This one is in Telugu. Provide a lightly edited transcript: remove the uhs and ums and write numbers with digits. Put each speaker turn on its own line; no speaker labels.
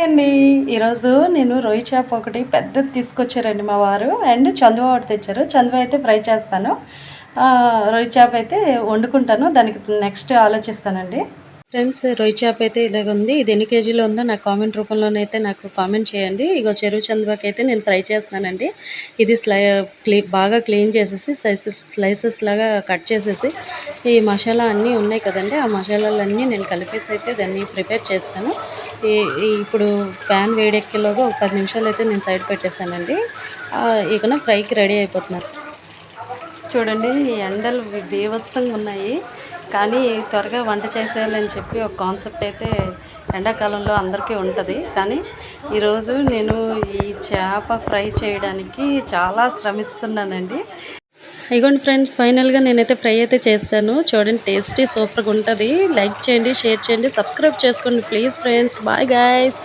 అండి. ఈరోజు నేను రొయ్య చేప ఒకటి పెద్దది తీసుకొచ్చారండి మా వారు. అండ్ చందువ ఒకటి తెచ్చారు. చందువ అయితే ఫ్రై చేస్తాను. రొయ్య చేప అయితే వండుకుంటాను. దానికి నెక్స్ట్ ఆలోచిస్తానండి. ఫ్రెండ్స్, రొయ్య చేప అయితే ఇలాగ ఉంది. ఇది ఎన్ని కేజీలో ఉందో నాకు కామెంట్ రూపంలోనైతే నాకు కామెంట్ చేయండి. ఇగో చెరువు చందువకి అయితే నేను ఫ్రై చేస్తున్నానండి. ఇది బాగా క్లీన్ చేసేసి స్లైసెస్ లాగా కట్ చేసేసి ఈ మసాలా అన్నీ ఉన్నాయి కదండి, ఆ మసాలాలన్నీ నేను కలిపేసి అయితే దాన్ని ప్రిపేర్ చేస్తాను. ఇప్పుడు ప్యాన్ వేడెక్కేలోగా ఒక 10 నిమిషాలు అయితే నేను సైడ్ పెట్టేశానండి. ఇకన ఫ్రైకి రెడీ అయిపోతున్నారు. చూడండి, ఈ ఎండలు బీభత్సంగా ఉన్నాయి. కానీ త్వరగా వంట చేసేయాలని చెప్పి ఒక కాన్సెప్ట్ అయితే ఎండాకాలంలో అందరికీ ఉంటుంది. కానీ ఈరోజు నేను ఈ చేప ఫ్రై చేయడానికి చాలా శ్రమిస్తున్నానండి. ఇగోండి ఫ్రెండ్స్, ఫైనల్గా నేనైతే ఫ్రై అయితే చేశాను. చూడండి, టేస్టీ సూపర్గా ఉంటుంది. లైక్ చేయండి, షేర్ చేయండి, సబ్స్క్రైబ్ చేసుకోండి ప్లీజ్ ఫ్రెండ్స్. Bye guys.